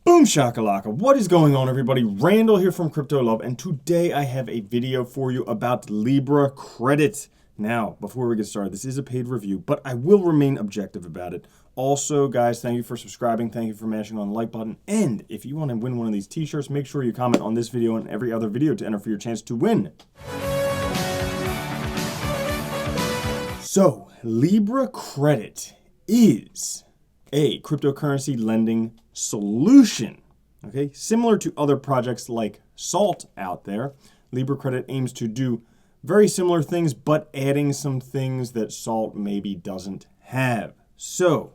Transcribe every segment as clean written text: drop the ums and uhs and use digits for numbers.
Boom shakalaka. What is going on, everybody? Randall here from Crypto Love, and today I have a video for you about Libra Credit. Now, before we get started, this is a paid review, but I will remain objective about it. Also, guys, thank you for subscribing. Thank you for mashing on the like button. And if you want to win one of these t-shirts, make sure you comment on this video and every other video to enter for your chance to win. So, Libra Credit is a cryptocurrency lending solution, okay? Similar to other projects like Salt out there, Libra Credit aims to do very similar things, but adding some things that Salt maybe doesn't have. So,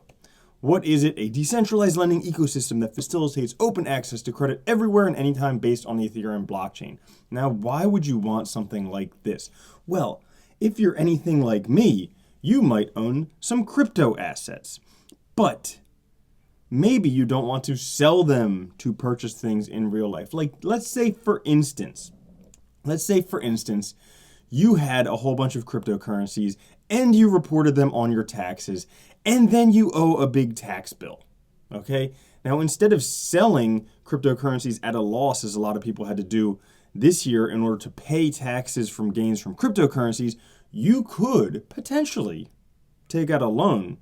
what is it? A decentralized lending ecosystem that facilitates open access to credit everywhere and anytime based on the Ethereum blockchain. Now, why would you want something like this? Well, if you're anything like me, you might own some crypto assets, but maybe you don't want to sell them to purchase things in real life. Like, let's say for instance, you had a whole bunch of cryptocurrencies and you reported them on your taxes, and then you owe a big tax bill, okay? Now, instead of selling cryptocurrencies at a loss, as a lot of people had to do this year in order to pay taxes from gains from cryptocurrencies, you could potentially take out a loan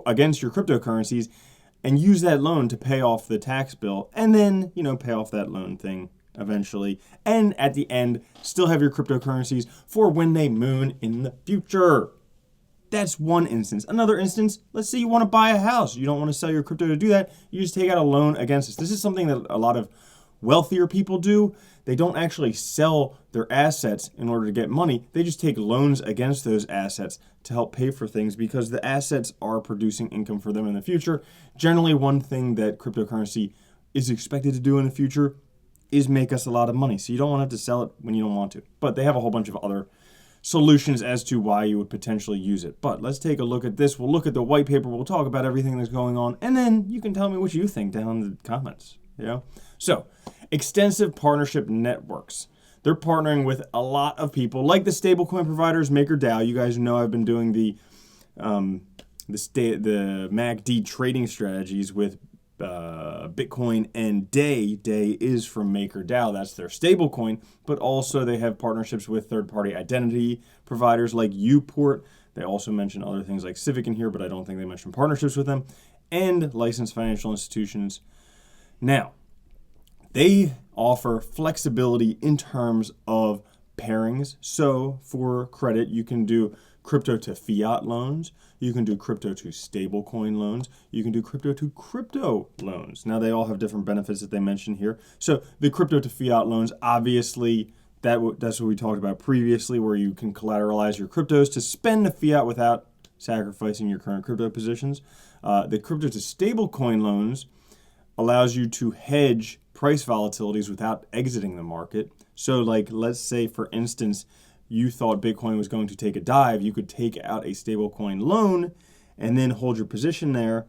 against your cryptocurrencies and use that loan to pay off the tax bill, and then, pay off that loan thing eventually. And at the end, still have your cryptocurrencies for when they moon in the future. That's one instance. Another instance, let's say you want to buy a house. You don't want to sell your crypto to do that. You just take out a loan against it. This is something that a lot of wealthier people do. They don't actually sell their assets in order to get money. They just take loans against those assets to help pay for things because the assets are producing income for them in the future. Generally, one thing that cryptocurrency is expected to do in the future is make us a lot of money. So you don't want to have to sell it when you don't want to. But they have a whole bunch of other solutions as to why you would potentially use it. But let's take a look at this. We'll look at the white paper. We'll talk about everything that's going on. And then you can tell me what you think down in the comments. So, extensive partnership networks. They're partnering with a lot of people, like the stablecoin providers, MakerDAO. You guys know I've been doing the MACD trading strategies with Bitcoin and Day. Day is from MakerDAO. That's their stablecoin. But also they have partnerships with third-party identity providers like Uport. They also mention other things like Civic in here, but I don't think they mention partnerships with them. And licensed financial institutions. Now, they offer flexibility in terms of pairings. So for credit, you can do crypto to fiat loans. You can do crypto to stablecoin loans. You can do crypto to crypto loans. Now, they all have different benefits that they mention here. So the crypto to fiat loans, obviously, that's what we talked about previously, where you can collateralize your cryptos to spend the fiat without sacrificing your current crypto positions. The crypto to stablecoin loans allows you to hedge price volatilities without exiting the market. So like, let's say, for instance, you thought Bitcoin was going to take a dive. You could take out a stablecoin loan and then hold your position there.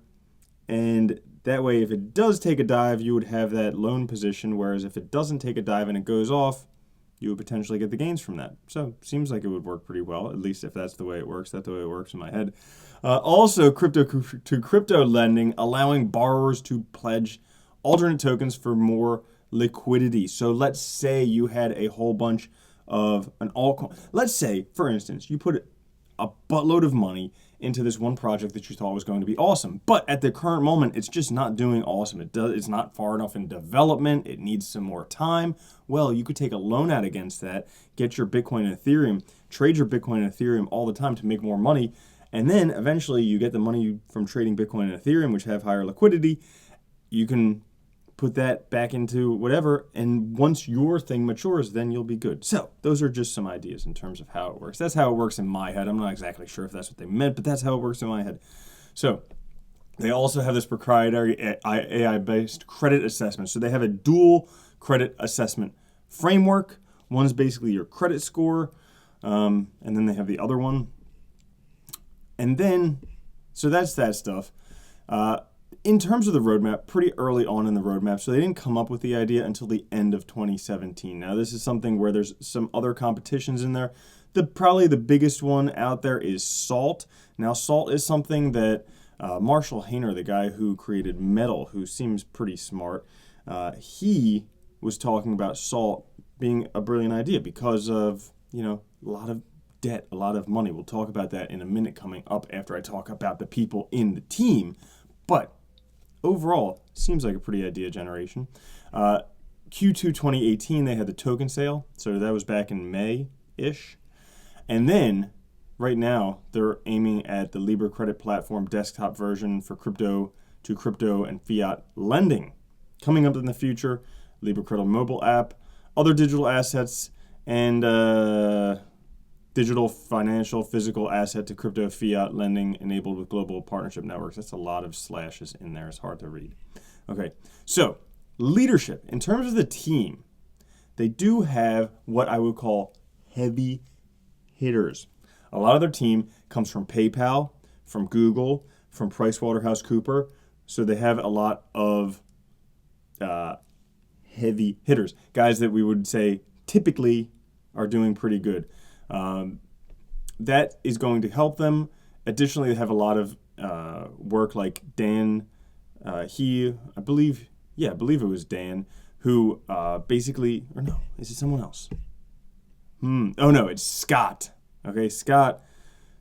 And that way, if it does take a dive, you would have that loan position. Whereas if it doesn't take a dive and it goes off, you would potentially get the gains from that. So seems like it would work pretty well, at least if that's the way it works. That's the way it works in my head. Also, crypto to crypto lending, allowing borrowers to pledge alternate tokens for more liquidity. So let's say you had a whole bunch of an altcoin. Let's say, for instance, you put a buttload of money into this one project that you thought was going to be awesome. But at the current moment, it's just not doing awesome. It's not far enough in development. It needs some more time. Well, you could take a loan out against that, get your Bitcoin and Ethereum, trade your Bitcoin and Ethereum all the time to make more money. And then eventually you get the money from trading Bitcoin and Ethereum, which have higher liquidity. You can put that back into whatever, and once your thing matures, then you'll be good. So those are just some ideas in terms of how it works. That's how it works in my head. I'm not exactly sure if that's what they meant, but that's how it works in my head. So they also have this proprietary AI-based credit assessment. So they have a dual credit assessment framework. One's basically your credit score, and then they have the other one. And then, so that's that stuff. In terms of the roadmap, pretty early on in the roadmap, so they didn't come up with the idea until the end of 2017. Now, this is something where there's some other competitions in there. Probably the biggest one out there is Salt. Now, Salt is something that Marshall Hayner, the guy who created Metal, who seems pretty smart, he was talking about salt being a brilliant idea because of, a lot of debt, a lot of money. We'll talk about that in a minute coming up after I talk about the people in the team. But overall, seems like a pretty idea generation. Q2 2018, they had the token sale. So that was back in May-ish. And then, right now, they're aiming at the Libra Credit platform desktop version for crypto to crypto and fiat lending. Coming up in the future, Libra Credit mobile app, other digital assets, and digital financial physical asset to crypto fiat lending enabled with global partnership networks. That's a lot of slashes in there. It's hard to read. Okay, so leadership. In terms of the team, they do have what I would call heavy hitters. A lot of their team comes from PayPal, from Google, from PricewaterhouseCoopers. So they have a lot of heavy hitters, guys that we would say typically are doing pretty good. That is going to help them. Additionally, they have a lot of work like Dan. I believe it was Dan, who basically, or no, is it someone else? Oh no, it's Scott. Okay, Scott,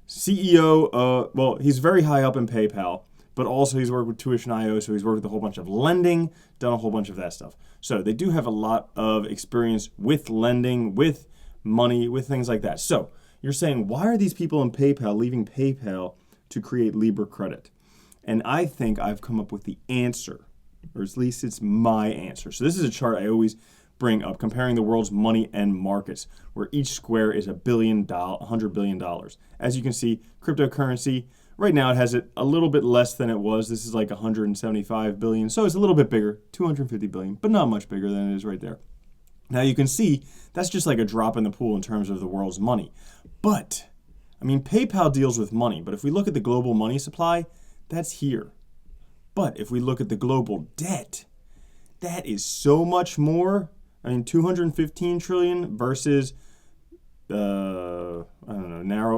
CEO. Well, he's very high up in PayPal, but also he's worked with Tuition.io, so he's worked with a whole bunch of lending, done a whole bunch of that stuff. So they do have a lot of experience with lending, with money, with things like that. So you're saying, why are these people in PayPal leaving PayPal to create Libra Credit? And I think I've come up with the answer, or at least it's my answer. So this is a chart I always bring up, comparing the world's money and markets, where each square is $100 billion. As you can see, cryptocurrency, right now it has it a little bit less than it was. This is like 175 billion, so it's a little bit bigger, 250 billion, but not much bigger than it is right there. Now you can see that's just like a drop in the pool in terms of the world's money. But, PayPal deals with money, but if we look at the global money supply, that's here. But if we look at the global debt, that is so much more. 215 trillion versus narrow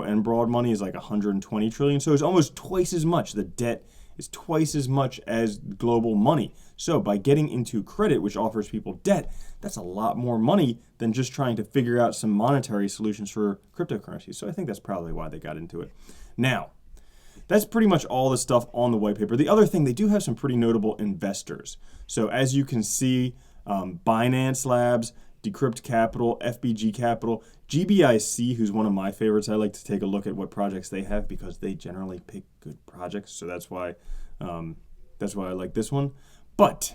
and broad money is like 120 trillion. So it's almost twice as much. The debt is twice as much as global money. So by getting into credit, which offers people debt, that's a lot more money than just trying to figure out some monetary solutions for cryptocurrency. So I think that's probably why they got into it. Now, that's pretty much all the stuff on the white paper. The other thing, they do have some pretty notable investors. So as you can see, Binance Labs, Decrypt Capital, FBG Capital, GBIC, who's one of my favorites. I like to take a look at what projects they have because they generally pick good projects. So that's why I like this one. But,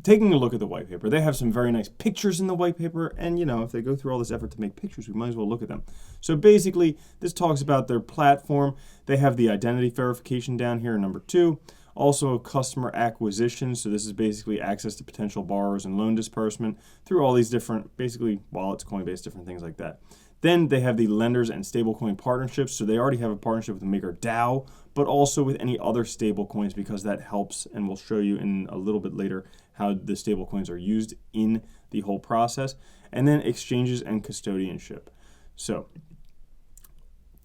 taking a look at the white paper, they have some very nice pictures in the white paper. And, if they go through all this effort to make pictures, we might as well look at them. So basically, this talks about their platform. They have the identity verification down here, number 2. Also, customer acquisition. So this is basically access to potential borrowers and loan disbursement through all these different, basically wallets, Coinbase, different things like that. Then they have the lenders and stablecoin partnerships. So they already have a partnership with MakerDAO, but also with any other stablecoins because that helps. And we'll show you in a little bit later how the stablecoins are used in the whole process. And then exchanges and custodianship. So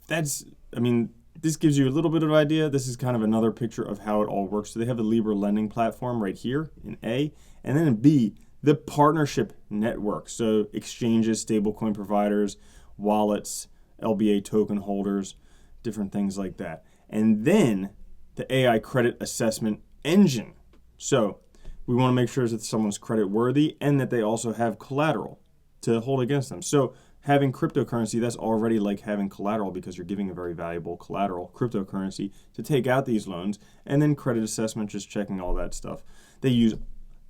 this gives you a little bit of an idea. This is kind of another picture of how it all works. So they have the Libra lending platform right here in A, and then in B, the partnership network. So exchanges, stablecoin providers, wallets, LBA token holders, different things like that. And then the AI credit assessment engine. So we want to make sure that someone's credit worthy and that they also have collateral to hold against them. So having cryptocurrency, that's already like having collateral because you're giving a very valuable collateral, cryptocurrency, to take out these loans. And then credit assessment, just checking all that stuff. They use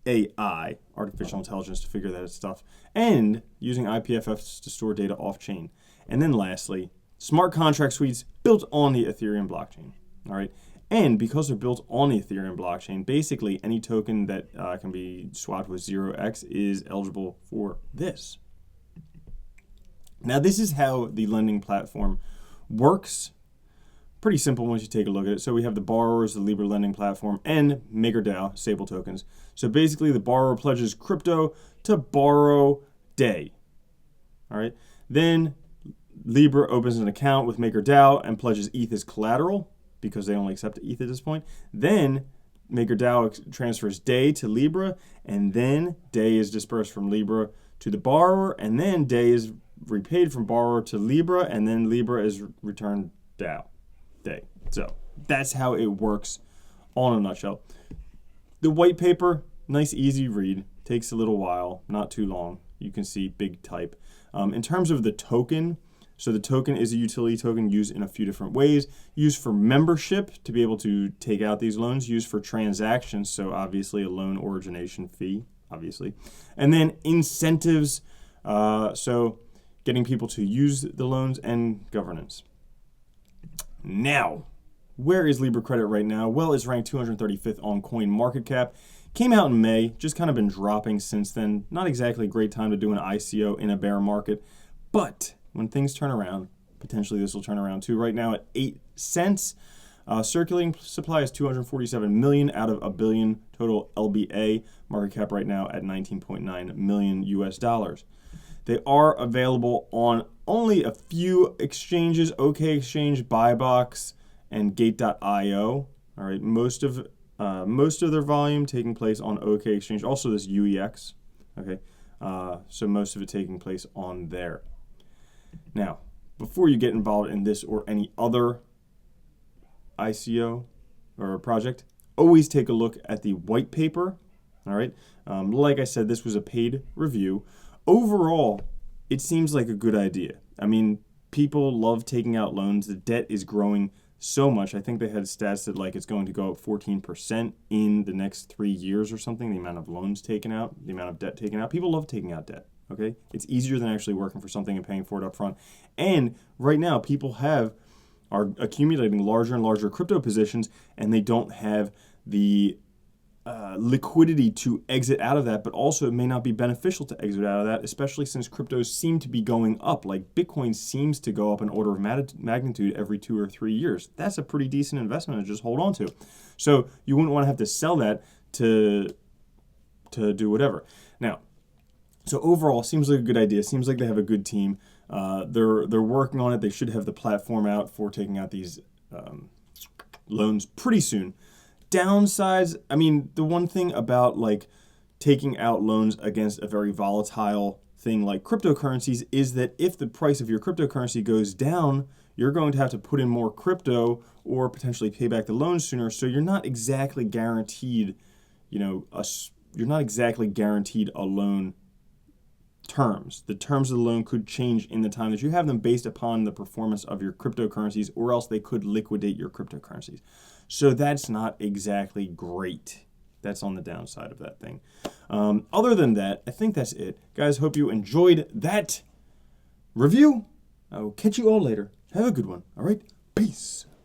AI, artificial intelligence, to figure that stuff, and using IPFS to store data off-chain. And then lastly, smart contract suites built on the Ethereum blockchain. All right. And because they're built on the Ethereum blockchain, basically any token that can be swapped with 0x is eligible for this. Now, this is how the lending platform works. Pretty simple once you take a look at it. So we have the borrowers, the Libra lending platform, and MakerDAO, stable tokens. So basically, the borrower pledges crypto to borrow day. All right. Then Libra opens an account with MakerDAO and pledges ETH as collateral because they only accept ETH at this point. Then MakerDAO transfers DAI to Libra, and then DAI is dispersed from Libra to the borrower, and then DAI is repaid from borrower to Libra, and then Libra is returned DAI. So that's how it works all in a nutshell. The white paper, nice easy read, takes a little while, not too long. You can see big type. In terms of the token, so the token is a utility token used in a few different ways. Used for membership to be able to take out these loans. Used for transactions, so obviously a loan origination fee, obviously. And then incentives, so getting people to use the loans and governance. Now, where is Libra Credit right now? Well, it's ranked 235th on CoinMarketCap. Came out in May, just kind of been dropping since then. Not exactly a great time to do an ICO in a bear market, but when things turn around, potentially this will turn around too. Right now at 8 cents. Circulating supply is 247 million out of a billion total LBA. Market cap right now at 19.9 million US dollars. They are available on only a few exchanges: OK Exchange, Buybox, and Gate.io. All right, most of their volume taking place on OK Exchange. Also this UEX. Okay, so most of it taking place on there. Now, before you get involved in this or any other ICO or project, always take a look at the white paper. All right, like I said, this was a paid review. Overall, it seems like a good idea. I mean, people love taking out loans. The debt is growing so much. I think they had stats that like it's going to go up 14% in the next 3 years or something, the amount of loans taken out, the amount of debt taken out. People love taking out debt, okay? It's easier than actually working for something and paying for it up front. And right now, people are accumulating larger and larger crypto positions, and they don't have the liquidity to exit out of that, but also it may not be beneficial to exit out of that, especially since cryptos seem to be going up. Like Bitcoin seems to go up an order of magnitude every 2 or 3 years. That's a pretty decent investment to just hold on to. So you wouldn't want to have to sell that to do whatever. Now, so overall, seems like a good idea. Seems like they have a good team. They're working on it. They should have the platform out for taking out these loans pretty soon. Downsides, I mean, the one thing about like taking out loans against a very volatile thing like cryptocurrencies is that if the price of your cryptocurrency goes down, you're going to have to put in more crypto or potentially pay back the loan sooner. So you're not exactly guaranteed, you're not exactly guaranteed a loan terms. The terms of the loan could change in the time that you have them based upon the performance of your cryptocurrencies, or else they could liquidate your cryptocurrencies. So that's not exactly great. That's on the downside of that thing. Other than that, I think that's it. Guys, hope you enjoyed that review. I will catch you all later. Have a good one. All right? Peace.